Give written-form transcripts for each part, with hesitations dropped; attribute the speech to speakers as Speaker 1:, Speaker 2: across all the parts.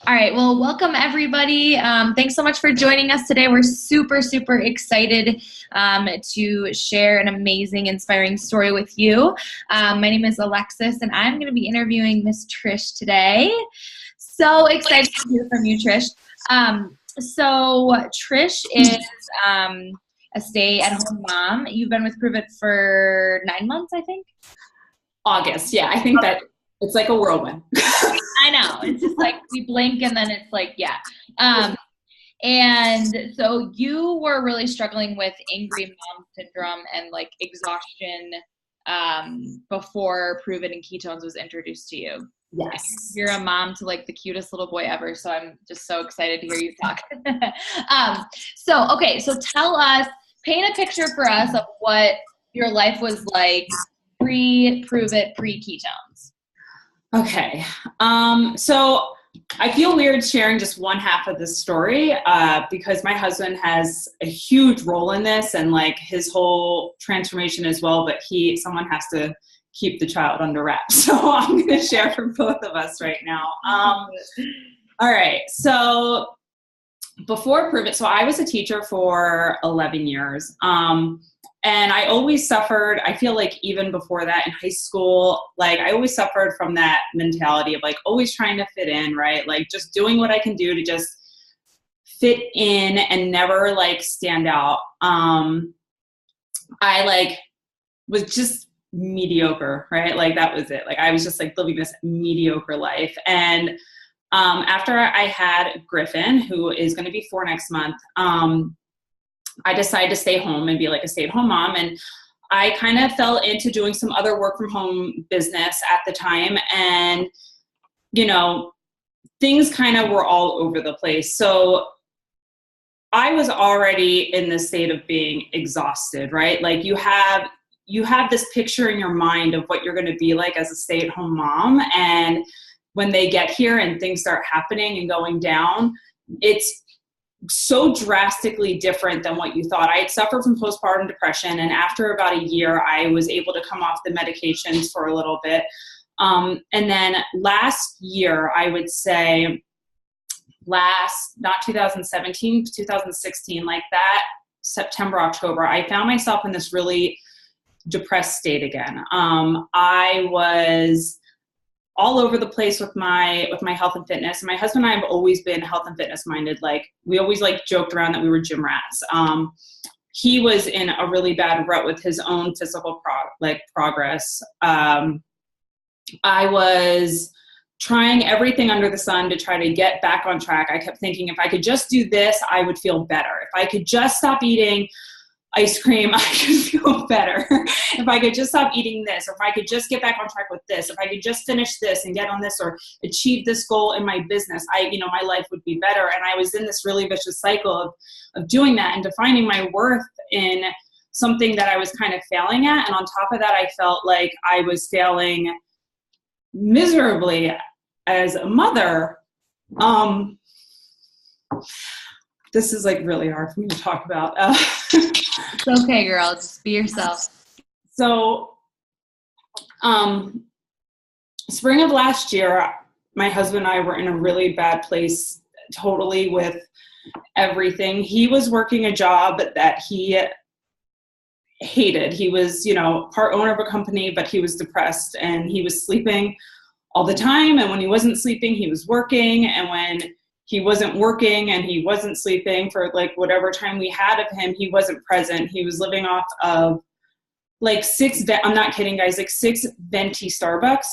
Speaker 1: All right. Well, welcome everybody. Thanks so much for joining us today. We're super, super excited to share an amazing, inspiring story with you. My name is Alexis, and I'm going to be interviewing Miss Trish today. So excited to hear from you, Trish. So Trish is a stay-at-home mom. You've been with Prove It for 9 months, I think?
Speaker 2: August. Yeah, I think that it's like a whirlwind.
Speaker 1: I know. It's just like we blink and then it's like, yeah. And so you were really struggling with angry mom syndrome and like exhaustion before Prove It and Ketones was introduced to you.
Speaker 2: Yes.
Speaker 1: You're a mom to like the cutest little boy ever. So I'm just so excited to hear you talk. So tell us, paint a picture for us of what your life was like pre-Prove It, pre-Ketones.
Speaker 2: Okay. So I feel weird sharing just one half of this story because my husband has a huge role in this and like his whole transformation as well, but someone has to keep the child under wraps. So I'm going to share for both of us right now. All right. So before Prove It, so I was a teacher for 11 years. And I always suffered, I feel like even before that in high school, like I always suffered from that mentality of like always trying to fit in, right? Like just doing what I can do to just fit in and never like stand out. I like was just mediocre, right? Like that was it. Like I was just like living this mediocre life. And after I had Griffin, who is going to be 4 next month, I decided to stay home and be like a stay-at-home mom. And I kind of fell into doing some other work from home business at the time. And, you know, things kind of were all over the place. So I was already in the state of being exhausted, right? Like you have this picture in your mind of what you're going to be like as a stay-at-home mom. And when they get here and things start happening and going down, it's so drastically different than what you thought. I had suffered from postpartum depression, and after about a year, I was able to come off the medications for a little bit. And then last year, I would say not 2017, 2016, like that September, October, I found myself in this really depressed state again. I was all over the place with my health and fitness. And my husband and I have always been health and fitness minded. Like we always like joked around that we were gym rats. He was in a really bad rut with his own physical progress. I was trying everything under the sun to try to get back on track. I kept thinking if I could just do this, I would feel better. If I could just stop eating ice cream, I could feel better. If I could just stop eating this, or if I could just get back on track with this, if I could just finish this and get on this or achieve this goal in my business, my life would be better. And I was in this really vicious cycle of doing that and defining my worth in something that I was kind of failing at. And on top of that, I felt like I was failing miserably as a mother. This is like really hard for me to talk about.
Speaker 1: It's okay, girl. Just be yourself.
Speaker 2: So, spring of last year, my husband and I were in a really bad place totally with everything. He was working a job that he hated. He was, part owner of a company, but he was depressed and he was sleeping all the time. And when he wasn't sleeping, he was working. And when he wasn't working and he wasn't sleeping for like whatever time we had of him, he wasn't present. He was living off of like I'm not kidding guys, like 6 venti Starbucks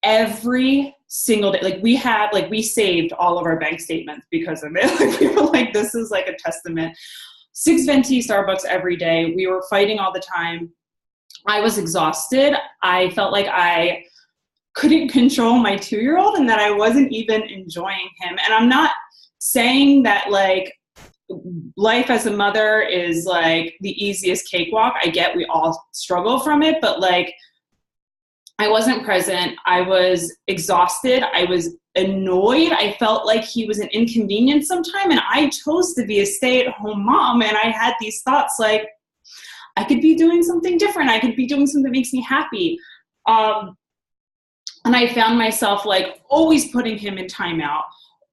Speaker 2: every single day. Like we saved all of our bank statements because of it. Like we were like, this is like a testament. 6 venti Starbucks every day. We were fighting all the time. I was exhausted. I felt like I couldn't control my 2-year-old and that I wasn't even enjoying him. And I'm not saying that like life as a mother is like the easiest cakewalk. I get we all struggle from it, but like I wasn't present. I was exhausted. I was annoyed. I felt like he was an inconvenience sometime, and I chose to be a stay-at-home mom. And I had these thoughts like, I could be doing something different. I could be doing something that makes me happy. And I found myself like always putting him in timeout,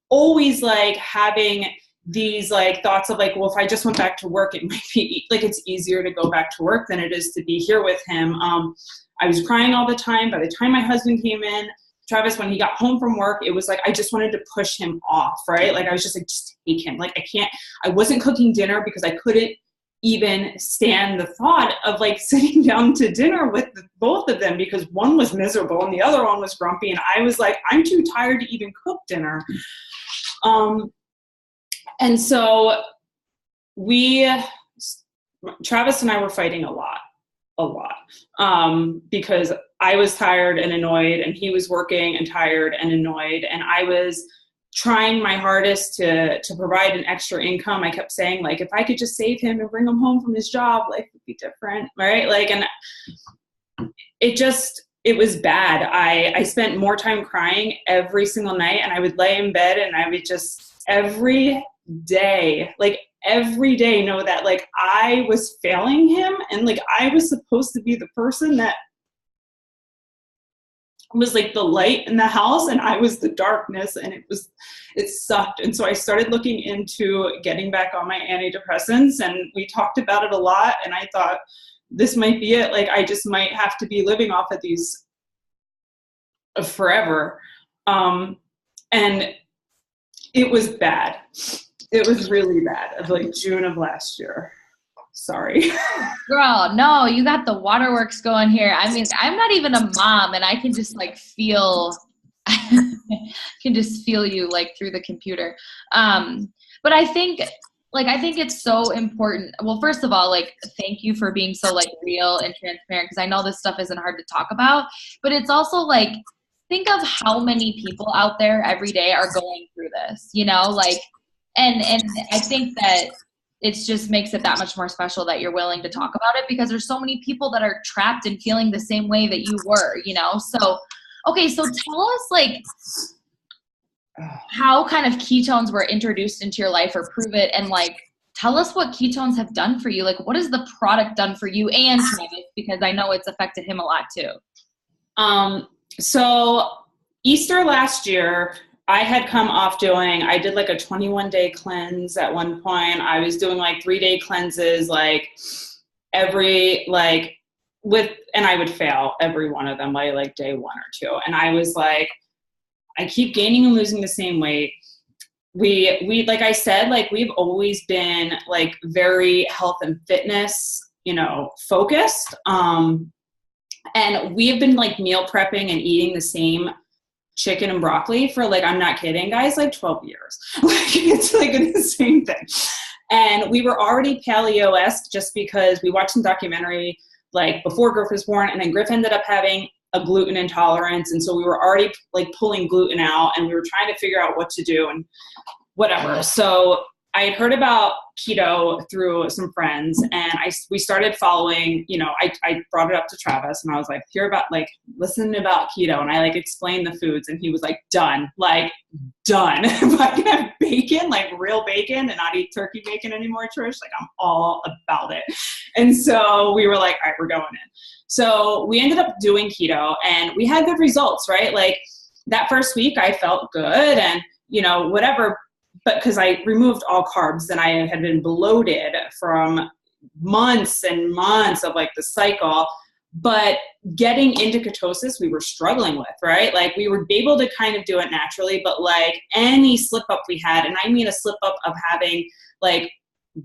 Speaker 2: always like having these like thoughts of like, well, if I just went back to work, it might be like, it's easier to go back to work than it is to be here with him. I was crying all the time. By the time my husband came in, Travis, when he got home from work, it was like, I just wanted to push him off, right? Like I was just like, just take him. Like I wasn't cooking dinner because I couldn't even stand the thought of like sitting down to dinner with both of them, because one was miserable and the other one was grumpy. And I was like, I'm too tired to even cook dinner. And so Travis and I were fighting a lot, because I was tired and annoyed, and he was working and tired and annoyed, and I was trying my hardest to provide an extra income. I kept saying, like, if I could just save him and bring him home from his job, life would be different, right? Like, and it was bad. I spent more time crying every single night, and I would lay in bed and I would just every day know that like I was failing him, and like I was supposed to be the person that was like the light in the house, and I was the darkness, and it sucked. And so I started looking into getting back on my antidepressants, and we talked about it a lot, and I thought this might be it. Like I just might have to be living off of these forever. And it was bad. It was really bad, of like June of last year. Sorry.
Speaker 1: Girl, no, you got the waterworks going here. I mean, I'm not even a mom, and I can just like feel you like through the computer. But I think it's so important. Well, first of all, like, thank you for being so like real and transparent, because I know this stuff isn't hard to talk about, but it's also like, think of how many people out there every day are going through this, you know, like, and I think that it just makes it that much more special that you're willing to talk about it, because there's so many people that are trapped and feeling the same way that you were, you know? So, okay. So tell us like how kind of ketones were introduced into your life, or prove it. And like, tell us what ketones have done for you. Like, what has the product done for you and Travis? Because I know it's affected him a lot too.
Speaker 2: So Easter last year, I did like a 21-day cleanse at one point. I was doing like 3-day cleanses, like and I would fail every one of them by like day 1 or 2. And I was like, I keep gaining and losing the same weight. We, like I said, like we've always been like very health and fitness, you know, focused. And we have been like meal prepping and eating the same chicken and broccoli for like, I'm not kidding, guys, like 12 years. Like it's like the same thing. And we were already paleo-esque just because we watched some documentary like before Griff was born, and then Griff ended up having a gluten intolerance. And so we were already like pulling gluten out, and we were trying to figure out what to do and whatever. So I had heard about keto through some friends, and we started following, you know, I brought it up to Travis, and I was like, listen about keto. And I like explained the foods, and he was like, done. If I can have bacon, like real bacon, and not eat turkey bacon anymore, Trish, like I'm all about it. And so we were like, all right, we're going in. So we ended up doing keto, and we had good results, right? Like that first week I felt good, and you know, whatever. But because I removed all carbs, and I had been bloated from months and months of like the cycle. But getting into ketosis, we were struggling with, right? Like we were able to kind of do it naturally, but like any slip up we had, and I mean a slip up of having like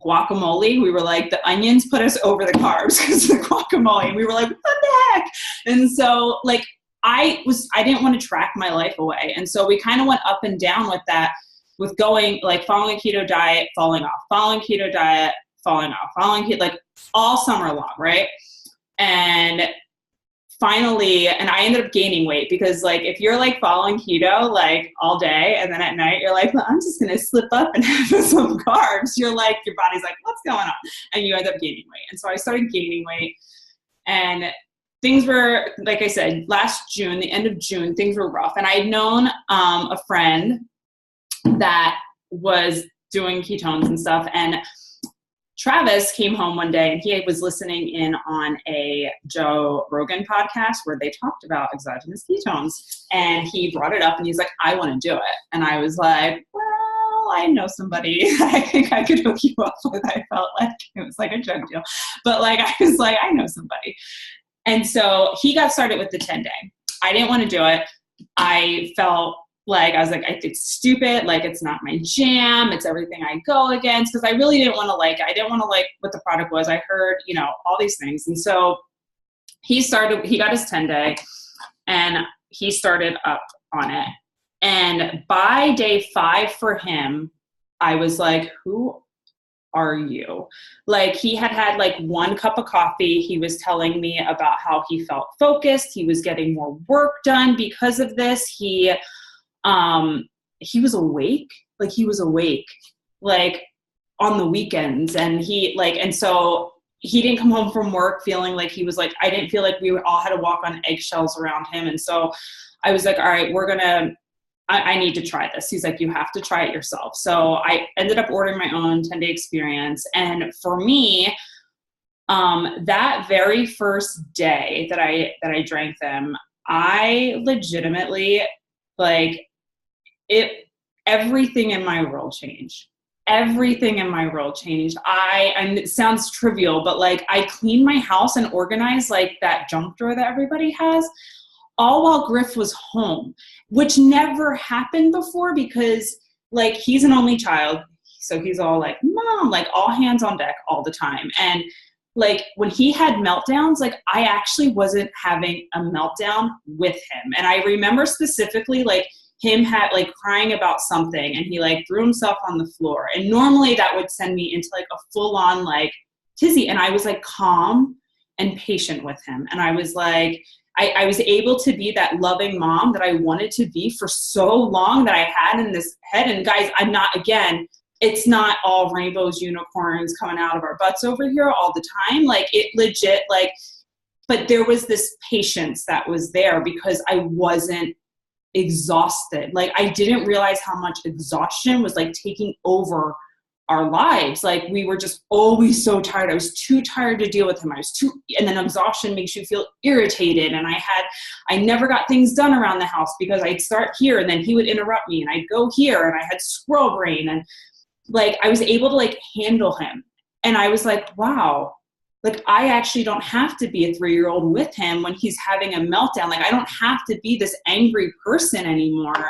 Speaker 2: guacamole, we were like, the onions put us over the carbs because of the guacamole. And we were like, what the heck? And so like I didn't want to track my life away. And so we kind of went up and down with that, with going like following a keto diet, falling off, following keto diet, falling off, following keto, like all summer long, right? And finally, and I ended up gaining weight, because like if you're like following keto like all day, and then at night you're like, well, I'm just gonna slip up and have some carbs, you're like, your body's like, what's going on? And you end up gaining weight. And so I started gaining weight, and things were, like I said, last June, the end of June, things were rough. And I had known a friend that was doing ketones and stuff, and Travis came home one day and he was listening in on a Joe Rogan podcast where they talked about exogenous ketones. And he brought it up and he's like, I want to do it. And I was like, well, I know somebody I think I could hook you up with. I felt like it was like a drug deal. But like, I was like, I know somebody. And so he got started with the 10-day. I didn't want to do it. I felt like, I was like, it's stupid. Like, it's not my jam. It's everything I go against. Because I really didn't want to like it. I didn't want to like what the product was. I heard, you know, all these things. And so he got his 10-day and he started up on it. And by day 5 for him, I was like, who are you? Like, he had like 1 cup of coffee. He was telling me about how he felt focused. He was getting more work done because of this. He was awake. Like, he was awake, like, on the weekends. And so he didn't come home from work feeling like he was like, I didn't feel like we all had to walk on eggshells around him. And so I was like, all right, I need to try this. He's like, you have to try it yourself. So I ended up ordering my own 10-day experience. And for me, that very first day that I drank them, I legitimately, like, everything in my world changed. Everything in my world changed. And it sounds trivial, but like, I cleaned my house and organized like that junk drawer that everybody has, all while Griff was home, which never happened before because like, he's an only child. So he's all like, Mom, like all hands on deck all the time. And like, when he had meltdowns, like, I actually wasn't having a meltdown with him. And I remember specifically like him crying about something and he like threw himself on the floor. And normally that would send me into like a full on like tizzy. And I was like calm and patient with him. And I was like, I was able to be that loving mom that I wanted to be for so long that I had in this head. And guys, it's not all rainbows, unicorns coming out of our butts over here all the time. Like, it legit, like, but there was this patience that was there because I wasn't exhausted. Like, I didn't realize how much exhaustion was like taking over our lives. Like, we were just always so tired. I was too tired to deal with him. And then exhaustion makes you feel irritated. And I never got things done around the house because I'd start here and then he would interrupt me and I'd go here and I had squirrel brain. And like, I was able to like handle him. And I was like, wow, like, I actually don't have to be a 3-year-old with him when he's having a meltdown. Like, I don't have to be this angry person anymore.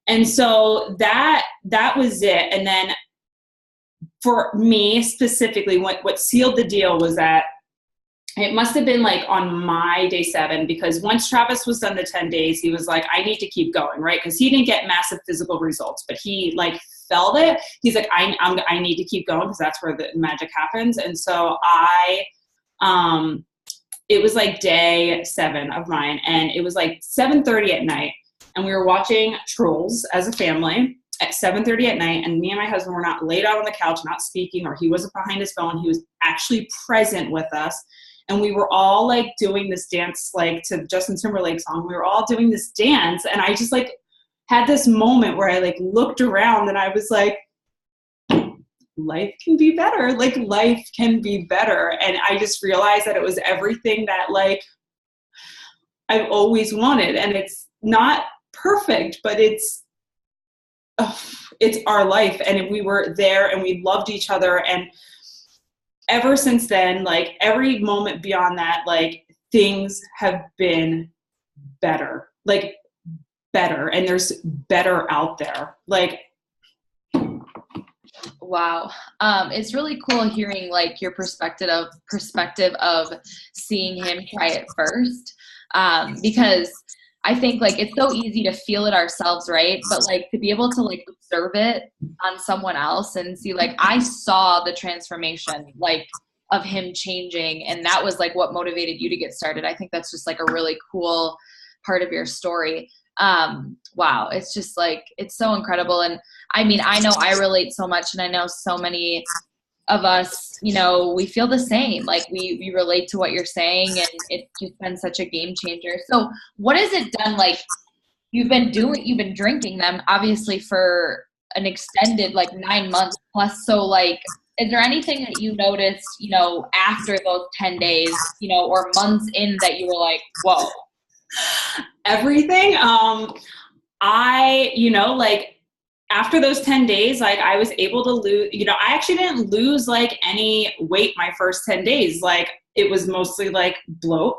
Speaker 2: And so that was it. And then for me specifically, what sealed the deal was that it must have been like on my day 7, because once Travis was done the 10 days, he was like, I need to keep going, right? Because he didn't get massive physical results, but he like felt it. He's like, I need to keep going because that's where the magic happens. And so it was like day 7 of mine, and it was like 7:30 at night, and we were watching Trolls as a family at 7:30 at night, and me and my husband were not laid out on the couch, not speaking, or he wasn't behind his phone. He was actually present with us. And we were all like doing this dance, like to Justin Timberlake's song. We were all doing this dance. And I just like had this moment where I like looked around and I was like, life can be better. Like, life can be better. And I just realized that it was everything that like I've always wanted. And it's not perfect, but it's our life. And we were there and we loved each other. And ever since then, like every moment beyond that, like things have been better, like better. And there's better out there. Like,
Speaker 1: wow. It's really cool hearing like your perspective of seeing him try it first. Because I think like it's so easy to feel it ourselves, right? But like to be able to like observe it on someone else and see like I saw the transformation like of him changing, and that was like what motivated you to get started. I think that's just like a really cool part of your story. Wow, it's just like it's so incredible. And I mean, I know I relate so much, and I know so many of us, you know, we feel the same. Like we relate to what you're saying, and it's just been such a game changer. So what has it done? Like you've been drinking them obviously for an extended like 9 months plus. So like is there anything that you noticed, you know, after those 10 days, you know, or months in that you were like, whoa?
Speaker 2: Everything. You know, like after those 10 days, like I was able to lose, you know, I actually didn't lose like any weight my first 10 days. Like it was mostly like bloat.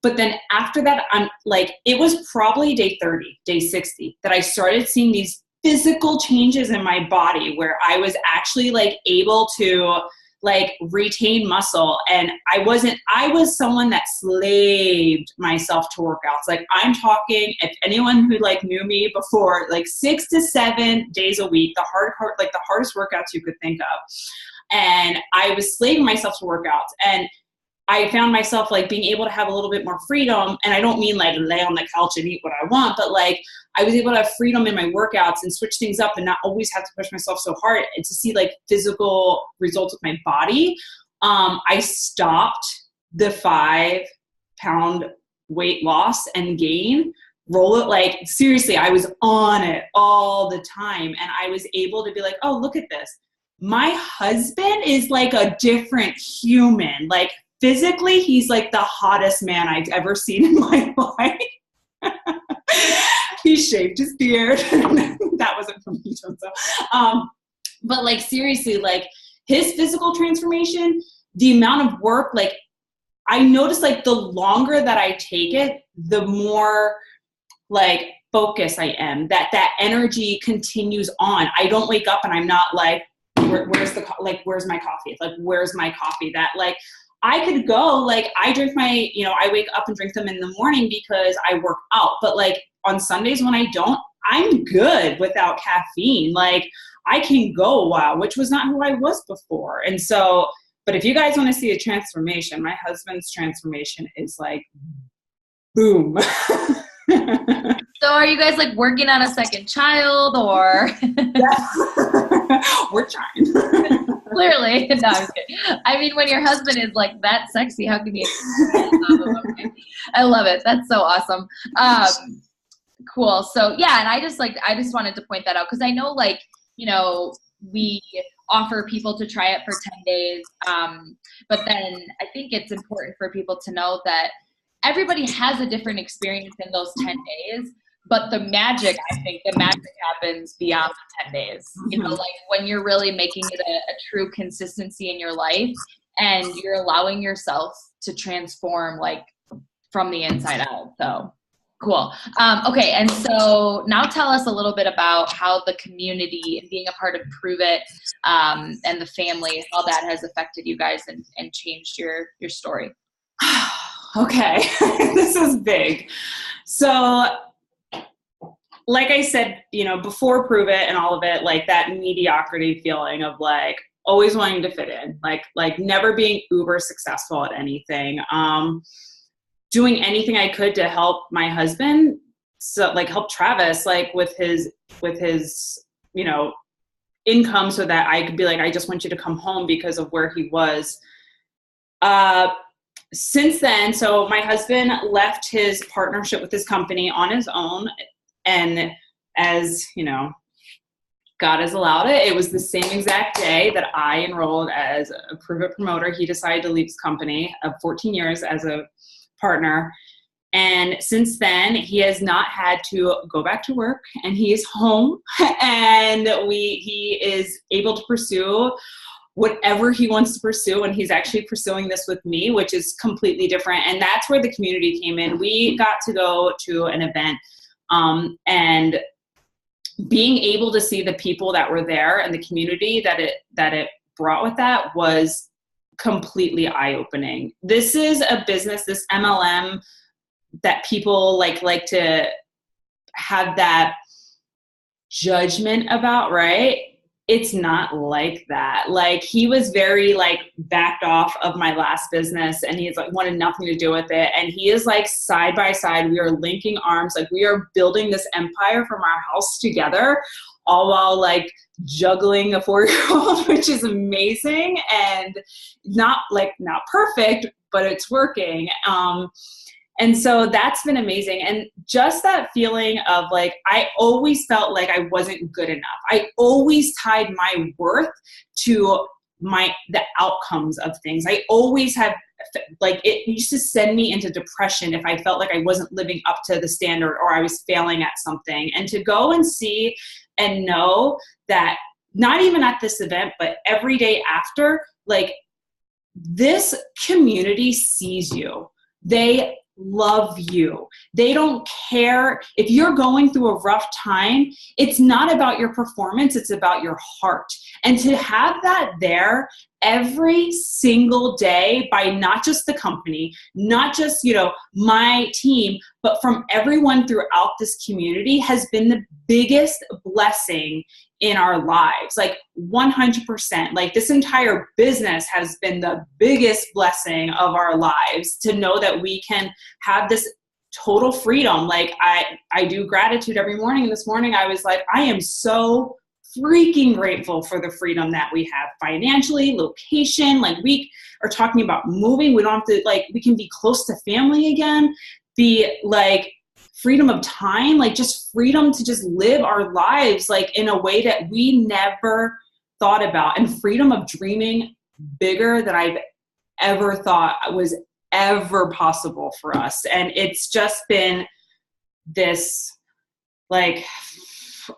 Speaker 2: But then after that, I'm like, it was probably day 30, day 60 that I started seeing these physical changes in my body where I was actually like able to like retain muscle. And I was someone that slaved myself to workouts. Like I'm talking, if anyone who like knew me before, like 6 to 7 days a week, like the hardest workouts you could think of. And I was slaving myself to workouts. And I found myself like being able to have a little bit more freedom. And I don't mean like lay on the couch and eat what I want, but like I was able to have freedom in my workouts and switch things up and not always have to push myself so hard, and to see like physical results with my body. I stopped the 5-pound weight loss and gain. Roll it, like seriously, I was on it all the time. And I was able to be like, oh, look at this. My husband is like a different human. Like physically, he's like the hottest man I've ever seen in my life. He shaved his beard. That wasn't from me, so. But like seriously, like his physical transformation, the amount of work, like I noticed like the longer that I take it, the more like focused I am, that energy continues on. I don't wake up and I'm not like, where's my coffee? Like, where's my coffee? That like, I could go, like I drink my, you know, I wake up and drink them in the morning because I work out. But like on Sundays when I don't, I'm good without caffeine. Like I can go a while, which was not who I was before. And so, but if you guys want to see a transformation, my husband's transformation is like, boom.
Speaker 1: So are you guys like working on a second child or?
Speaker 2: We're trying.
Speaker 1: Clearly. No, I'm kidding. I mean, when your husband is like that sexy, how can you? I love it. That's so awesome. Cool. So yeah, and I just wanted to point that out because I know like, you know, we offer people to try it for 10 days. But then I think it's important for people to know that everybody has a different experience in those 10 days. But the magic happens beyond the 10 days. You know, like when you're really making it a true consistency in your life and you're allowing yourself to transform like from the inside out. So cool. Okay. And so now tell us a little bit about how the community and being a part of Prove It and the family, how that has affected you guys and changed your story.
Speaker 2: Okay. This is big. So like I said, you know, before Prove It and all of it, like that mediocrity feeling of like always wanting to fit in, like never being uber successful at anything, doing anything I could to help my husband. So like help Travis, like with his, you know, income so that I could be like, I just want you to come home because of where he was. Since then, so my husband left his partnership with his company on his own. And as, you know, God has allowed it, it was the same exact day that I enrolled as a Prove It promoter. He decided to leave his company of 14 years as a partner. And since then, he has not had to go back to work and he is home and he is able to pursue whatever he wants to pursue. And he's actually pursuing this with me, which is completely different. And that's where the community came in. We got to go to an event and being able to see the people that were there and the community that it brought with that was completely eye-opening. This is a business, this MLM, that people like to have that judgment about, right? It's not like that. Like he was very like backed off of my last business and he's like wanted nothing to do with it. And he is like side by side. We are linking arms. Like we are building this empire from our house together, all while like juggling a 4-year-old, which is amazing and not perfect, but it's working. And so that's been amazing. And just that feeling of like, I always felt like I wasn't good enough. I always tied my worth to the outcomes of things. I always have, like, it used to send me into depression if I felt like I wasn't living up to the standard or I was failing at something. And to go and see and know that not even at this event, but every day after, like, this community sees you. They love you. They don't care if you're going through a rough time. It's not about your performance. It's about your heart. And to have that there every single day by not just the company, not just, you know, my team, but from everyone throughout this community has been the biggest blessing in our lives. Like 100%, like this entire business has been the biggest blessing of our lives, to know that we can have this total freedom. Like I do gratitude every morning. And this morning I was like, I am so freaking grateful for the freedom that we have financially, location. Like, we are talking about moving. We don't have to, like, we can be close to family again, be like, freedom of time, like just freedom to just live our lives like in a way that we never thought about, and freedom of dreaming bigger than I've ever thought was ever possible for us. And it's just been this, like,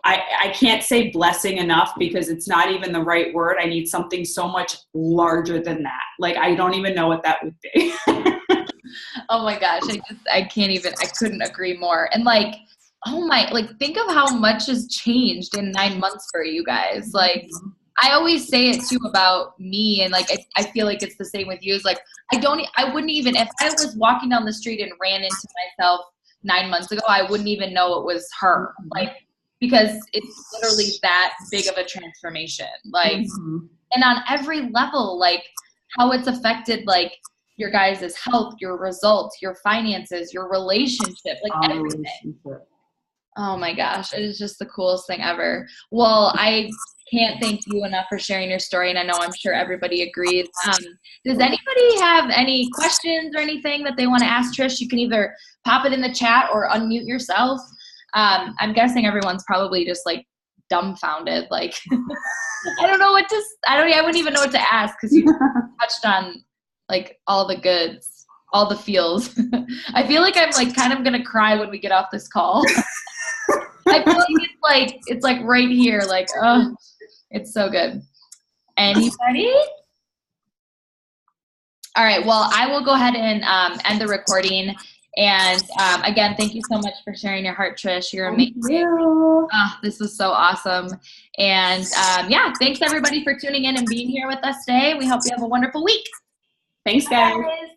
Speaker 2: I can't say blessing enough, because it's not even the right word. I need something so much larger than that. Like, I don't even know what that would be.
Speaker 1: Oh my gosh. I couldn't agree more. And like, oh my, like, think of how much has changed in 9 months for you guys. Like, I always say it too about me. And like, I feel like it's the same with you. It's like, I wouldn't even, if I was walking down the street and ran into myself 9 months ago, I wouldn't even know it was her. Like, because it's literally that big of a transformation. Like, and on every level, like how it's affected, like, your guys' health, your results, your finances, your relationship, like everything. Oh my gosh, it is just the coolest thing ever. Well, I can't thank you enough for sharing your story, and I know I'm sure everybody agrees. Does anybody have any questions or anything that they want to ask Trish? You can either pop it in the chat or unmute yourself. I'm guessing everyone's probably just like dumbfounded, like I don't know what to, I wouldn't even know what to ask, because you touched on like all the goods, all the feels. I feel like I'm like kind of gonna cry when we get off this call. I feel like it's like right here, like, oh, it's so good. Anybody? All right, well, I will go ahead and end the recording. And again, thank you so much for sharing your heart, Trish. You're amazing.
Speaker 2: Thank you.
Speaker 1: Oh, this was so awesome. And yeah, thanks everybody for tuning in and being here with us today. We hope you have a wonderful week.
Speaker 2: Thanks, guys.
Speaker 1: Bye, guys.